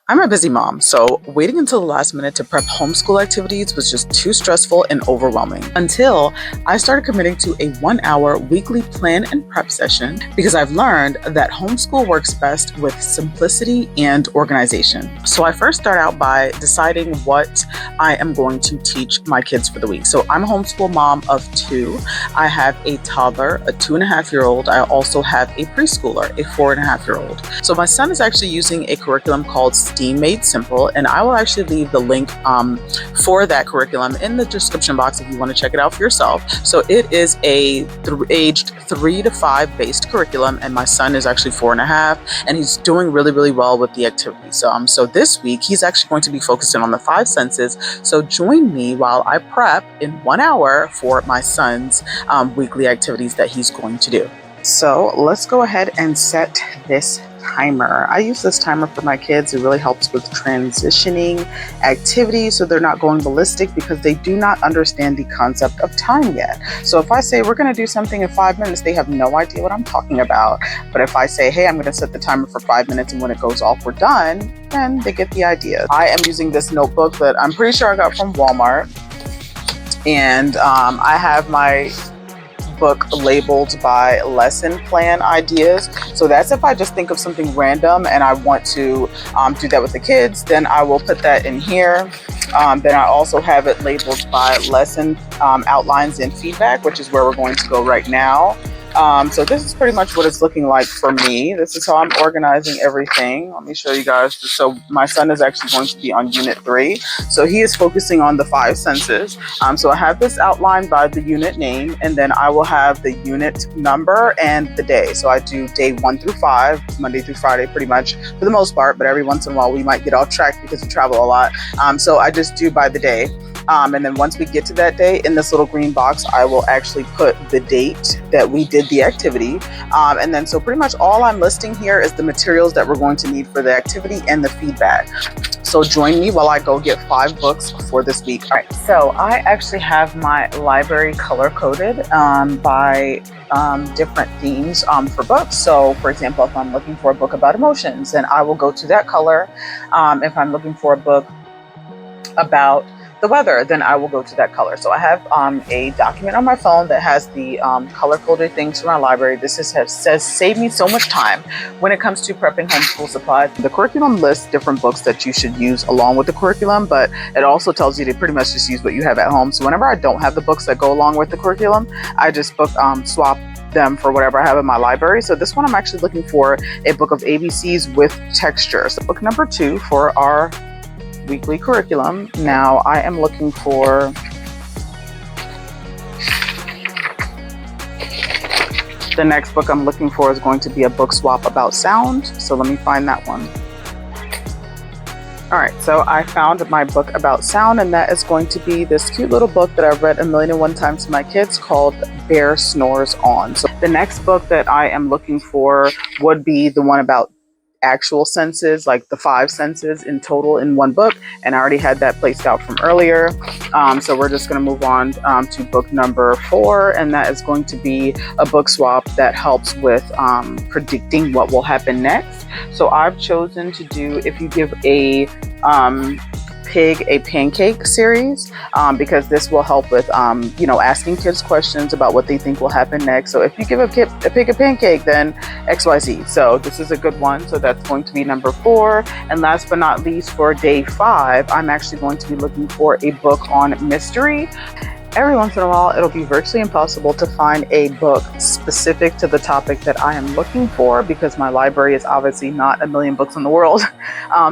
I'm a busy mom, so waiting until the last minute to prep homeschool activities was just too stressful and overwhelming until I started committing to a 1 hour weekly plan and prep session because I've learned that homeschool works best with simplicity and organization. So I first start out by deciding what I am going to teach my kids for the week. So I'm a homeschool mom of two. I have a toddler, a 2.5-year-old. I also have a preschooler, a 4.5-year-old. So my son is actually using a curriculum called STEAM Made Simple, and I will actually leave the link for that curriculum in the description box if you want to check it out for yourself. So it is a aged 3 to 5 based curriculum, and my son is actually 4.5, and he's doing really well with the activity. So this week he's actually going to be focusing on the 5 senses. So join me while I prep in 1 hour for my son's weekly activities that he's going to do. So let's go ahead and set this timer. I use this timer for my kids. It really helps with transitioning activities so they're not going ballistic because they do not understand the concept of time yet. So if I say we're going to do something in 5 minutes, they have no idea what I'm talking about. But if I say, hey, I'm going to set the timer for 5 minutes and when it goes off, we're done, then they get the idea. I am using this notebook that I'm pretty sure I got from Walmart. And I have my book labeled by lesson plan ideas. So that's if I just think of something random and I want to do that with the kids, then I will put that in here. Then I also have it labeled by lesson outlines and feedback, which is where we're going to go right now. So this is pretty much what it's looking like for me. This is how I'm organizing everything. Let me show you guys. So my son is actually going to be on unit 3. So he is focusing on the 5 senses. So I have this outlined by the unit name, and then I will have the unit number and the day. So I do day 1 through 5, Monday through Friday, pretty much for the most part, but every once in a while we might get off track because we travel a lot. So I just do by the day. And then once we get to that day, in this little green box, I will actually put the date that we did the activity. And then so pretty much all I'm listing here is the materials that we're going to need for the activity and the feedback. So join me while I go get 5 books for this week. All right, so I actually have my library color coded by different themes for books. So for example, if I'm looking for a book about emotions, then I will go to that color. If I'm looking for a book about the weather, then I will go to that color. So I have a document on my phone that has the color-coded things from our library. This says save me so much time when it comes to prepping homeschool supplies. The curriculum lists different books that you should use along with the curriculum, but it also tells you to pretty much just use what you have at home. So whenever I don't have the books that go along with the curriculum, I just swap them for whatever I have in my library. So this one I'm actually looking for a book of ABCs with texture. So book number 2 for our weekly curriculum. Now I am looking for the next book I'm looking for is going to be a book swap about sound. So let me find that one. All right, so I found my book about sound, and that is going to be this cute little book that I've read 1,000,001 times to my kids called Bear Snores On. So the next book that I am looking for would be the one about actual senses, like the 5 senses in total in one book, and I already had that placed out from earlier. So we're just going to move on to book number 4, and that is going to be a book swap that helps with predicting what will happen next. So I've chosen to do if you give a pig a pancake series, because this will help with asking kids questions about what they think will happen next. So if you give a pig a pancake, then XYZ. So this is a good one. So that's going to be number 4. And last but not least, for day 5, I'm actually going to be looking for a book on mystery. Every once in a while, it'll be virtually impossible to find a book specific to the topic that I am looking for because my library is obviously not 1,000,000 books in the world.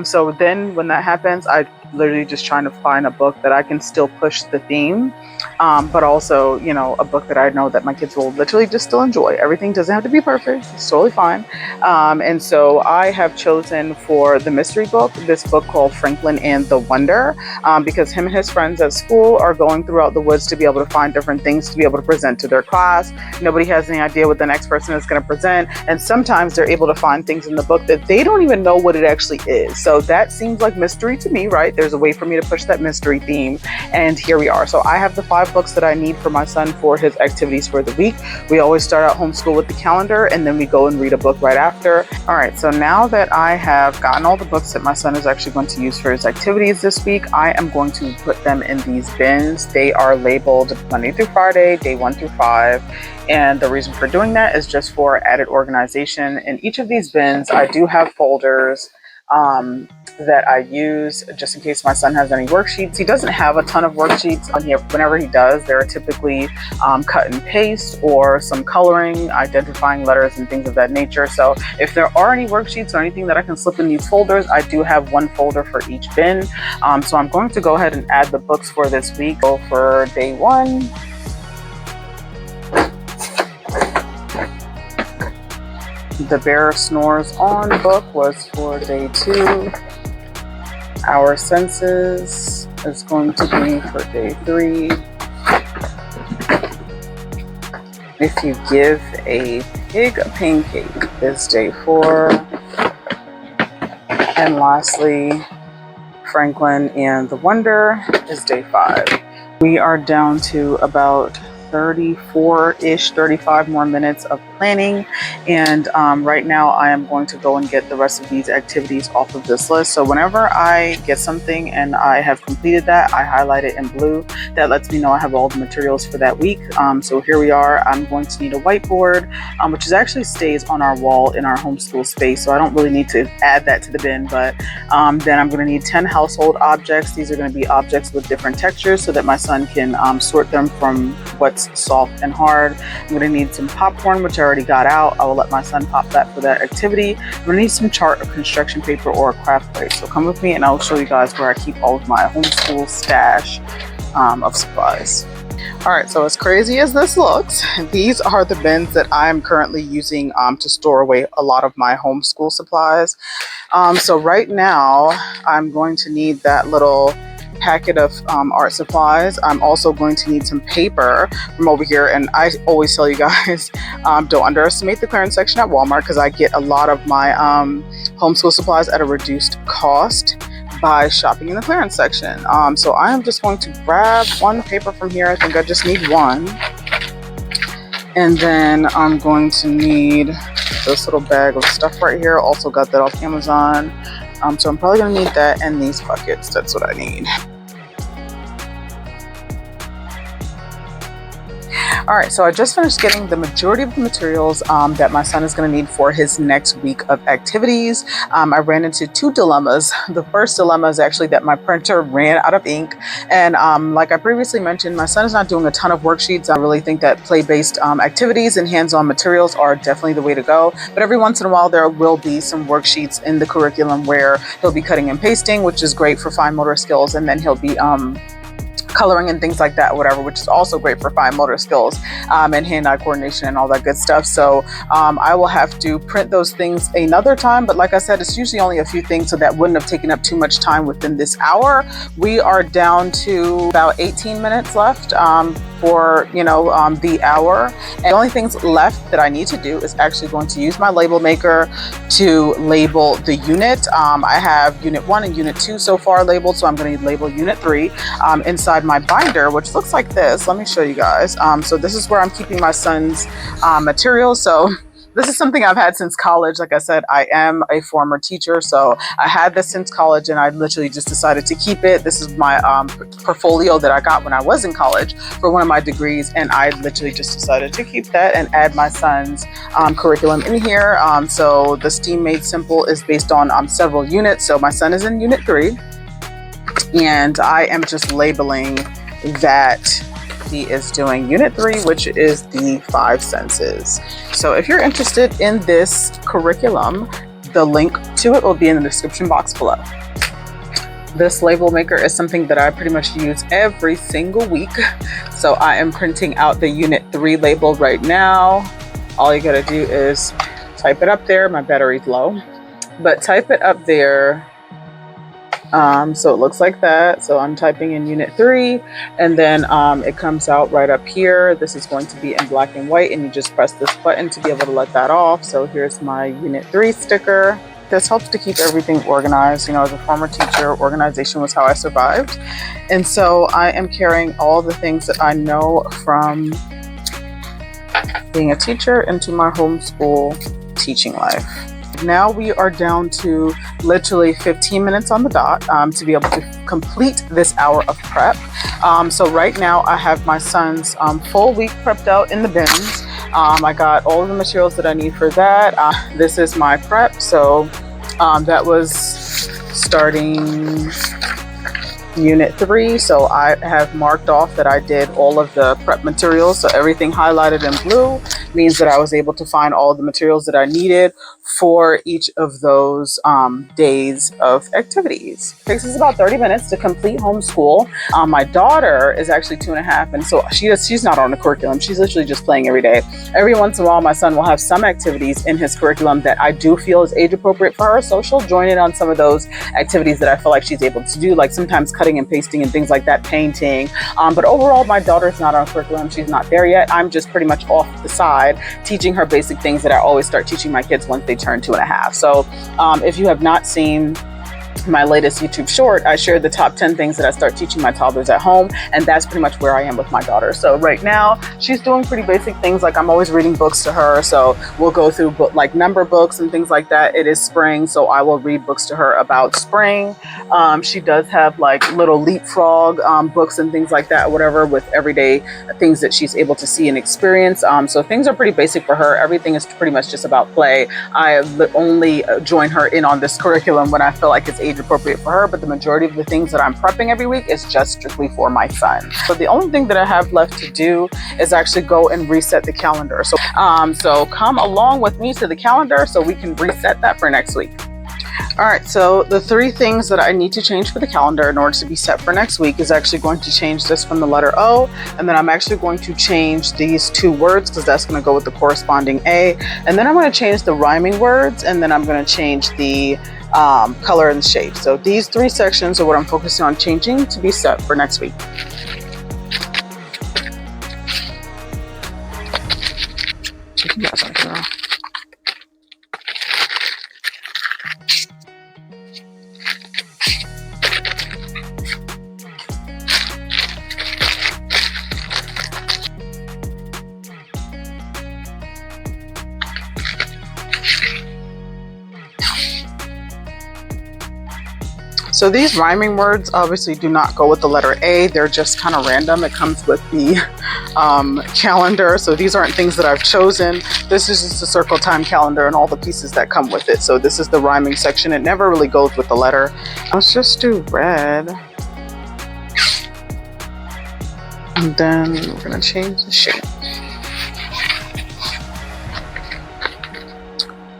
So then when that happens, I literally just trying to find a book that I can still push the theme, but also, a book that I know that my kids will literally just still enjoy. Everything doesn't have to be perfect. It's totally fine. And so I have chosen for the mystery book, this book called Franklin and the Wonder, because him and his friends at school are going throughout the woods to be able to find different things to be able to present to their class. Nobody has any idea what the next person is going to present. And sometimes they're able to find things in the book that they don't even know what it actually is. So that seems like mystery to me, right? it, there's a way for me to push that mystery theme, and here we are. So I have the 5 books that I need for my son for his activities for the week. We always start out homeschool with the calendar, and then we go and read a book right after. All right, so now that I have gotten all the books that my son is actually going to use for his activities this week, I am going to put them in these bins. They are labeled Monday through Friday, day 1 through 5. And the reason for doing that is just for added organization. In each of these bins, I do have folders that I use just in case my son has any worksheets. He doesn't have a ton of worksheets on here. Whenever he does, they're typically cut and paste or some coloring, identifying letters and things of that nature. So if there are any worksheets or anything that I can slip in these folders, I do have one folder for each bin. So I'm going to go ahead and add the books for this week. So for day 1, The Bear Snores On book was for day 2. Our Senses is going to be for day 3. If You Give a Pig a Pancake is day 4. And lastly, Franklin and the Wonder is day 5. We are down to about 34-ish, 35 more minutes of planning. And right now I am going to go and get the rest of these activities off of this list. So whenever I get something and I have completed that, I highlight it in blue. That lets me know I have all the materials for that week. So here we are. I'm going to need a whiteboard, which is actually stays on our wall in our homeschool space. So I don't really need to add that to the bin, but then I'm going to need 10 household objects. These are going to be objects with different textures so that my son can sort them from what's soft and hard. I'm going to need some popcorn, which I already got out. I will let my son pop that for that activity. I'm going to need some chart or construction paper or a craft plate. So come with me and I'll show you guys where I keep all of my homeschool stash of supplies. All right, so as crazy as this looks, these are the bins that I'm currently using to store away a lot of my homeschool supplies. So right now, I'm going to need that little packet of art supplies. I'm also going to need some paper from over here, and I always tell you guys don't underestimate the clearance section at Walmart, because I get a lot of my homeschool supplies at a reduced cost by shopping in the clearance section. So I am just going to grab one paper from here. I think I just need one, and then I'm going to need this little bag of stuff right here. Also got that off Amazon. So I'm probably going to need that and these buckets. That's what I need. All right, so I just finished getting the majority of the materials that my son is going to need for his next week of activities. I ran into 2 dilemmas. The first dilemma is actually that my printer ran out of ink. And like I previously mentioned, my son is not doing a ton of worksheets. I really think that play-based activities and hands-on materials are definitely the way to go. But every once in a while, there will be some worksheets in the curriculum where he'll be cutting and pasting, which is great for fine motor skills. And then he'll be coloring and things like that, whatever, which is also great for fine motor skills and hand-eye coordination and all that good stuff. So I will have to print those things another time. But like I said, it's usually only a few things, so that wouldn't have taken up too much time within this hour. We are down to about 18 minutes left for the hour. And the only things left that I need to do is actually going to use my label maker to label the unit. I have unit 1 and unit 2 so far labeled, so I'm going to label unit 3 inside my binder, which looks like this. Let me show you guys. So this is where I'm keeping my son's materials. So this is something I've had since college. Like I said, I am a former teacher, so I had this since college, and I literally just decided to keep it. This is my portfolio that I got when I was in college for one of my degrees, and I literally just decided to keep that and add my son's curriculum in here. So the STEAM Made Simple is based on several units. So my son is in unit 3, and I am just labeling that he is doing unit 3, which is the 5 senses. So if you're interested in this curriculum, the link to it will be in the description box below. This label maker is something that I pretty much use every single week. So I am printing out the unit 3 label right now. All you gotta do is type it up there. My battery's low, but type it up there. So it looks like that. So I'm typing in unit 3, and then it comes out right up here. This is going to be in black and white, and you just press this button to be able to let that off. So here's my unit 3 sticker. This helps to keep everything organized. You know, as a former teacher, organization was how I survived. And so I am carrying all the things that I know from being a teacher into my homeschool teaching life. Now we are down to literally 15 minutes on the dot to be able to complete this hour of prep. So right now I have my son's full week prepped out in the bins. I got all of the materials that I need for that. This is my prep. So that was starting Unit 3. So I have marked off that I did all of the prep materials. So everything highlighted in blue means that I was able to find all of the materials that I needed for each of those days of activities. It takes us about 30 minutes to complete homeschool. My daughter is actually 2.5, and so she's not on the curriculum. She's literally just playing every day. Every once in a while, my son will have some activities in his curriculum that I do feel is age appropriate for her, so she'll join in on some of those activities that I feel like she's able to do, like sometimes cutting and pasting and things like that, painting. But overall, my daughter's not on curriculum. She's not there yet. I'm just pretty much off the side, teaching her basic things that I always start teaching my kids once they turn 2.5. So if you have not seen my latest YouTube short, I shared the top 10 things that I start teaching my toddlers at home, and that's pretty much where I am with my daughter. So right now she's doing pretty basic things, like I'm always reading books to her, so we'll go through like number books and things like that. It is spring, so I will read books to her about spring. She does have like little leapfrog books and things like that, whatever, with everyday things that she's able to see and experience. So things are pretty basic for her. Everything is pretty much just about play. I only join her in on this curriculum when I feel like it's age appropriate for her, but the majority of the things that I'm prepping every week is just strictly for my son. So the only thing that I have left to do is actually go and reset the calendar. So so come along with me to the calendar so we can reset that for next week. All right, so the 3 things that I need to change for the calendar in order to be set for next week is actually going to change this from the letter O, and then I'm actually going to change these 2 words because that's going to go with the corresponding A, and then I'm going to change the rhyming words, and then I'm going to change the color and shape. So these 3 sections are what I'm focusing on changing to be set for next week. Check you guys out, girl. So these rhyming words obviously do not go with the letter A. They're just kind of random. It comes with the calendar. So these aren't things that I've chosen. This is just a circle time calendar and all the pieces that come with it. So this is the rhyming section. It never really goes with the letter. Let's just do red. And then we're going to change the shape.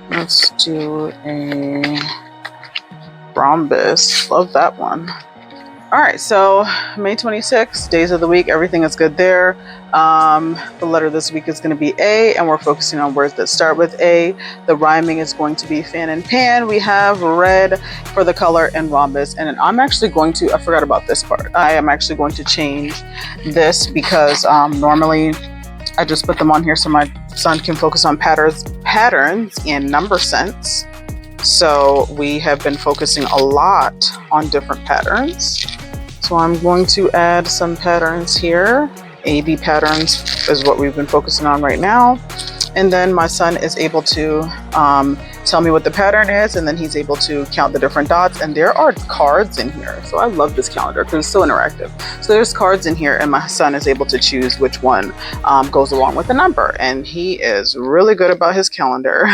Let's do a rhombus. Love that one. All right, so May 26th, days of the week, everything is good there. The letter this week is going to be A, and we're focusing on words that start with A. The rhyming is going to be fan and pan. We have red for the color and rhombus. And I'm actually going to, I forgot about this part. I am actually going to change this because normally I just put them on here so my son can focus on patterns and number sense. So we have been focusing a lot on different patterns. So I'm going to add some patterns here. AB patterns is what we've been focusing on right now. And then my son is able to tell me what the pattern is, and then he's able to count the different dots. And there are cards in here. So I love this calendar because it's so interactive. So there's cards in here, and my son is able to choose which one goes along with the number. And he is really good about his calendar.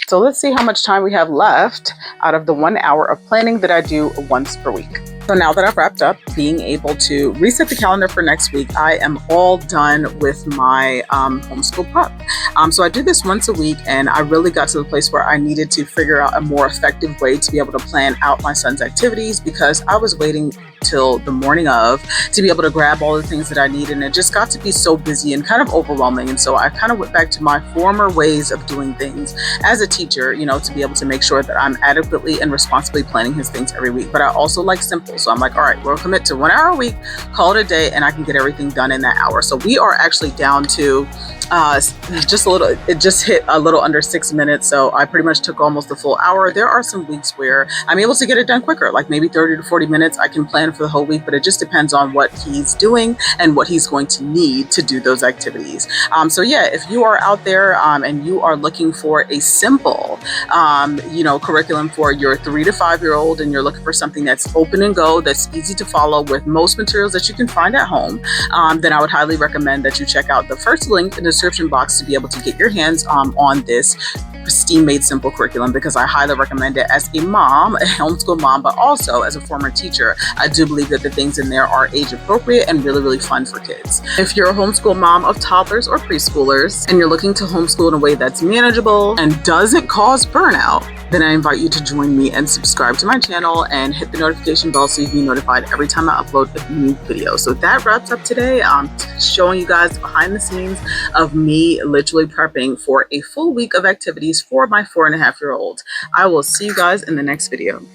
So let's see how much time we have left out of the 1 hour of planning that I do once per week. So now that I've wrapped up being able to reset the calendar for next week, I am all done with my homeschool prep. So I do this once a week, and I really got to the place where I needed to figure out a more effective way to be able to plan out my son's activities, because I was waiting till the morning of to be able to grab all the things that I needed, and it just got to be so busy and kind of overwhelming. And so I kind of went back to my former ways of doing things as a teacher, you know, to be able to make sure that I'm adequately and responsibly planning his things every week. But I also like simple. So I'm like, all right, we'll commit to 1 hour a week, call it a day, and I can get everything done in that hour. So we are actually down to just a little, it just hit a little under 6 minutes. So I pretty much took almost the full hour. There are some weeks where I'm able to get it done quicker, like maybe 30 to 40 minutes. I can plan for the whole week, but it just depends on what he's doing and what he's going to need to do those activities. So yeah, if you are out there and you are looking for a simple, curriculum for your 3 to 5-year-old, and you're looking for something that's open and go, that's easy to follow with most materials that you can find at home, then I would highly recommend that you check out the first link in the description box to be able to get your hands on this STEAM Made Simple curriculum, because I highly recommend it as a mom, a homeschool mom, but also as a former teacher. I do believe that the things in there are age appropriate and really, really fun for kids. If you're a homeschool mom of toddlers or preschoolers and you're looking to homeschool in a way that's manageable and doesn't cause burnout, then I invite you to join me and subscribe to my channel and hit the notification bell so you can be notified every time I upload a new video. So that wraps up today. I'm showing you guys behind the scenes of me literally prepping for a full week of activities for my 4.5-year-old. I will see you guys in the next video.